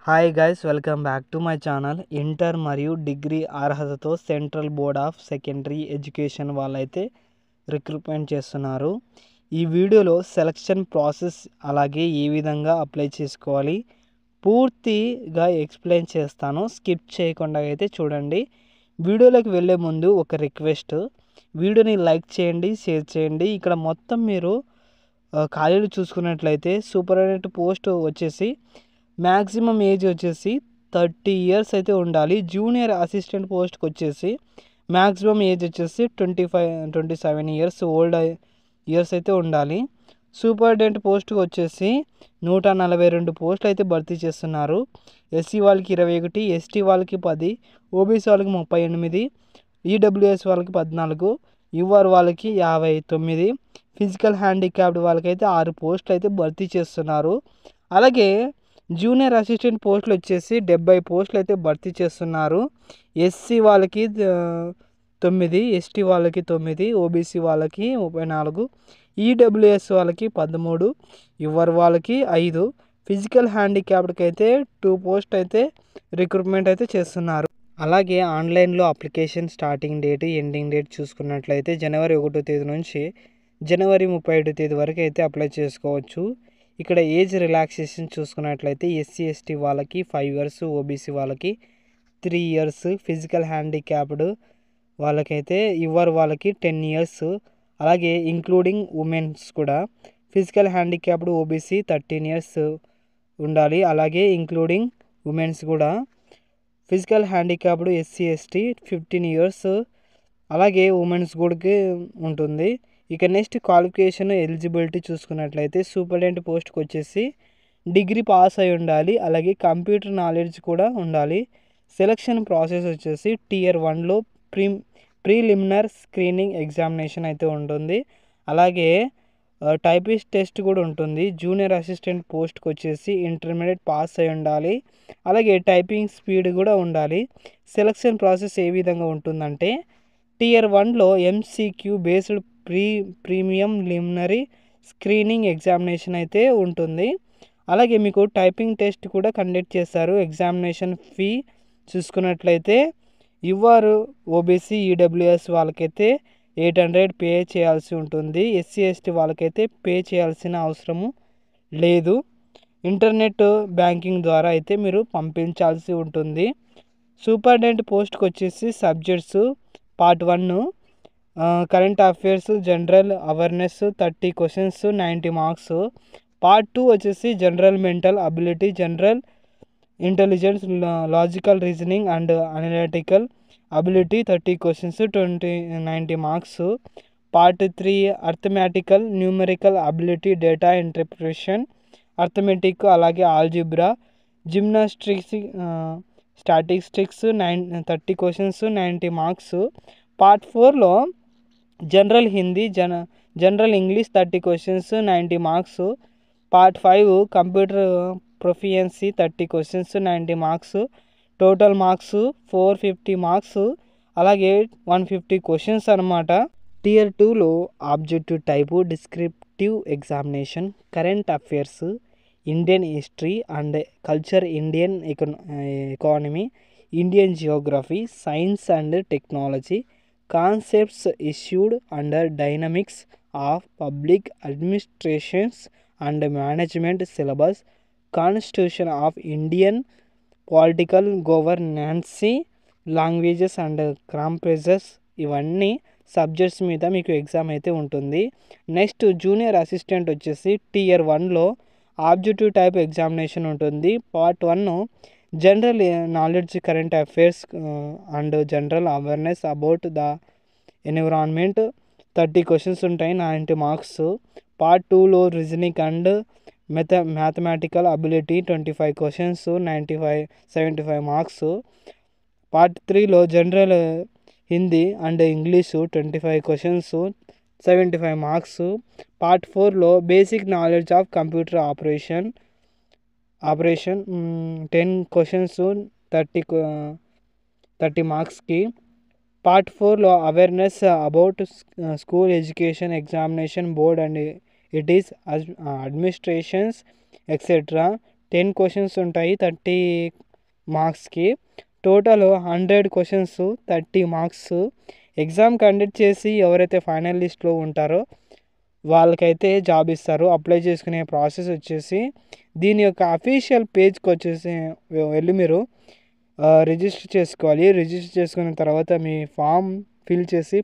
Hi guys, welcome back to my channel. Inter మరియు degree అర్హతతో central board of secondary education వాళ్ళైతే recruitment చేస్తున్నారు. ఈ వీడియోలో సెలక్షన్ ప్రాసెస్ అలాగే ఏ విధంగా అప్లై చేసుకోవాలి పూర్తిగా ఎక్స్ప్లెయిన్ చేస్తాను. స్కిప్ చేయకుండా అయితే చూడండి. వీడియోలోకి వెళ్ళే ముందు ఒక రిక్వెస్ట్, వీడియోని లైక్ చేయండి, షేర్ చేయండి. ఇక్కడ మొత్తం మీరు ఖాళీలు చూసుకున్నట్లయితే సూపరింటెండెంట్ పోస్ట్ వచ్చేసి మ్యాక్సిమం ఏజ్ వచ్చేసి 30 ఇయర్స్ అయితే ఉండాలి. జూనియర్ అసిస్టెంట్ పోస్ట్కి వచ్చేసి మ్యాక్సిమం ఏజ్ వచ్చేసి 27 ఇయర్స్ ఓల్డ్ ఇయర్స్ అయితే ఉండాలి. సూపరింటెండెంట్ పోస్ట్కి వచ్చేసి 142 పోస్టులు అయితే భర్తీ చేస్తున్నారు. ఎస్సీ వాళ్ళకి 21, ఎస్టీ వాళ్ళకి 10, ఓబీసీ వాళ్ళకి 38, ఈడబ్ల్యూఎస్ వాళ్ళకి 14, యూఆర్ వాళ్ళకి 59, ఫిజికల్ హ్యాండిక్యాప్డ్ వాళ్ళకైతే 6 పోస్టులు అయితే భర్తీ చేస్తున్నారు. అలాగే జూనియర్ అసిస్టెంట్ పోస్టులు వచ్చేసి 70 పోస్టులు అయితే భర్తీ చేస్తున్నారు. ఎస్సీ వాళ్ళకి 9, ఎస్టీ వాళ్ళకి 9, ఓబీసీ వాళ్ళకి 34, ఈడబ్ల్యూఎస్ వాళ్ళకి 13, యువర్ వాళ్ళకి 5, ఫిజికల్ హ్యాండిక్యాప్డ్కి అయితే 2 పోస్ట్ అయితే రిక్రూట్మెంట్ అయితే చేస్తున్నారు. అలాగే ఆన్లైన్లో application starting date, ending date చూసుకున్నట్లయితే జనవరి 1వ తేదీ నుంచి జనవరి 31వ తేదీ వరకు అయితే అప్లై చేసుకోవచ్చు. ఇక్కడ ఏజ్ రిలాక్సేషన్ చూసుకున్నట్లయితే ఎస్సీ ఎస్టీ వాళ్ళకి 5 ఇయర్స్, ఓబీసీ వాళ్ళకి 3 ఇయర్స్, ఫిజికల్ హ్యాండిక్యాప్డ్ వాళ్ళకైతే యువర్ వాళ్ళకి 10 ఇయర్స్, అలాగే ఇంక్లూడింగ్ ఉమెన్స్ కూడా ఫిజికల్ హ్యాండిక్యాప్డ్ ఓబీసీ 13 ఇయర్స్ ఉండాలి. అలాగే ఇంక్లూడింగ్ ఉమెన్స్ కూడా physical handicapped SC ST 15 years, అలాగే ఉమెన్స్ కూడా ఉంటుంది. ఇక నెక్స్ట్ క్వాలిఫికేషన్ ఎలిజిబిలిటీ చూసుకున్నట్లయితే సూపరింటెండెంట్ పోస్ట్కి వచ్చేసి డిగ్రీ పాస్ అయి ఉండాలి. అలాగే కంప్యూటర్ నాలెడ్జ్ కూడా ఉండాలి. సెలక్షన్ ప్రాసెస్ వచ్చేసి టియర్ 1లో ప్రీలిమినరీ స్క్రీనింగ్ ఎగ్జామినేషన్ అయితే ఉంటుంది. అలాగే టైపిస్ట్ టెస్ట్ కూడా ఉంటుంది. జూనియర్ అసిస్టెంట్ పోస్ట్కి వచ్చేసి ఇంటర్మీడియట్ పాస్ అయి ఉండాలి. అలాగే టైపింగ్ స్పీడ్ కూడా ఉండాలి. సెలక్షన్ ప్రాసెస్ ఏ విధంగా ఉంటుందంటే టియర్ 1లో MCQ based preliminary screening examination అయితే ఉంటుంది. అలాగే మీకు టైపింగ్ టెస్ట్ కూడా కండక్ట్ చేస్తారు. ఎగ్జామినేషన్ ఫీ చూసుకున్నట్లయితే యువర్ ఓబీసీ ఈడబ్ల్యూఎస్ వాళ్ళకైతే 800 పే చేయాల్సి ఉంటుంది. ఎస్సీ ఎస్టీ వాళ్ళకైతే పే చేయాల్సిన అవసరము లేదు. ఇంటర్నెట్ బ్యాంకింగ్ ద్వారా అయితే మీరు పంపించాల్సి ఉంటుంది. సూపరింటెండెంట్ పోస్ట్కి వచ్చేసి subjects part 1 current affairs, general awareness 30 questions 90 marks. Part 2 వచ్చేసి general mental ability, general intelligence, logical reasoning and analytical ability 30 questions 90 marks. Part 3 arithmetical numerical ability, data interpretation, arithmetic, అలాగే algebra, gymnastics, statistics 30 questions 90 marks. Part 4లో general Hindi, general English 30 questions 90 marks. Part 5 computer proficiency 30 questions 90 marks. Total marks 450 marks, అలాగే 150 questions అనమాట. Tier 2లో objective type, descriptive examination, current affairs, Indian history and culture, Indian economy, Indian geography, science and technology, concepts issued under dynamics of public administrations and management syllabus, constitution of Indian, political governance, languages and compresses, ఇవన్నీ subjects మీద మీకు exam అయితే ఉంటుంది. Next junior assistant వచ్చేసి tier 1లో objective type examination ఉంటుంది. Part 1 general knowledge, current affairs and general awareness about the environment 30 questions ఉంటాయి, 90 marks. Part 2లో reasoning and mathematical ability 25 questions 75 marks. Part 3లో general Hindi and English 25 questions 75 marks. Part 4లో basic knowledge of computer operation 10 questions 30 మార్క్స్కి. Part 4లో awareness about school education examination board and it is administrations etcetera 10 questions ఉంటాయి 30 మార్క్స్కి. Total 100 questions 30 marks. Exam conduct చేసి ఎవరైతే final లిస్ట్లో ఉంటారో వాళ్ళకైతే జాబ్ ఇస్తారు. అప్లై చేసుకునే ప్రాసెస్ వచ్చేసి దీని యొక్క అఫీషియల్ పేజ్కి వచ్చేసి వెళ్ళి మీరు రిజిస్టర్ చేసుకోవాలి. రిజిస్టర్ చేసుకున్న తర్వాత మీ ఫామ్ ఫిల్ చేసి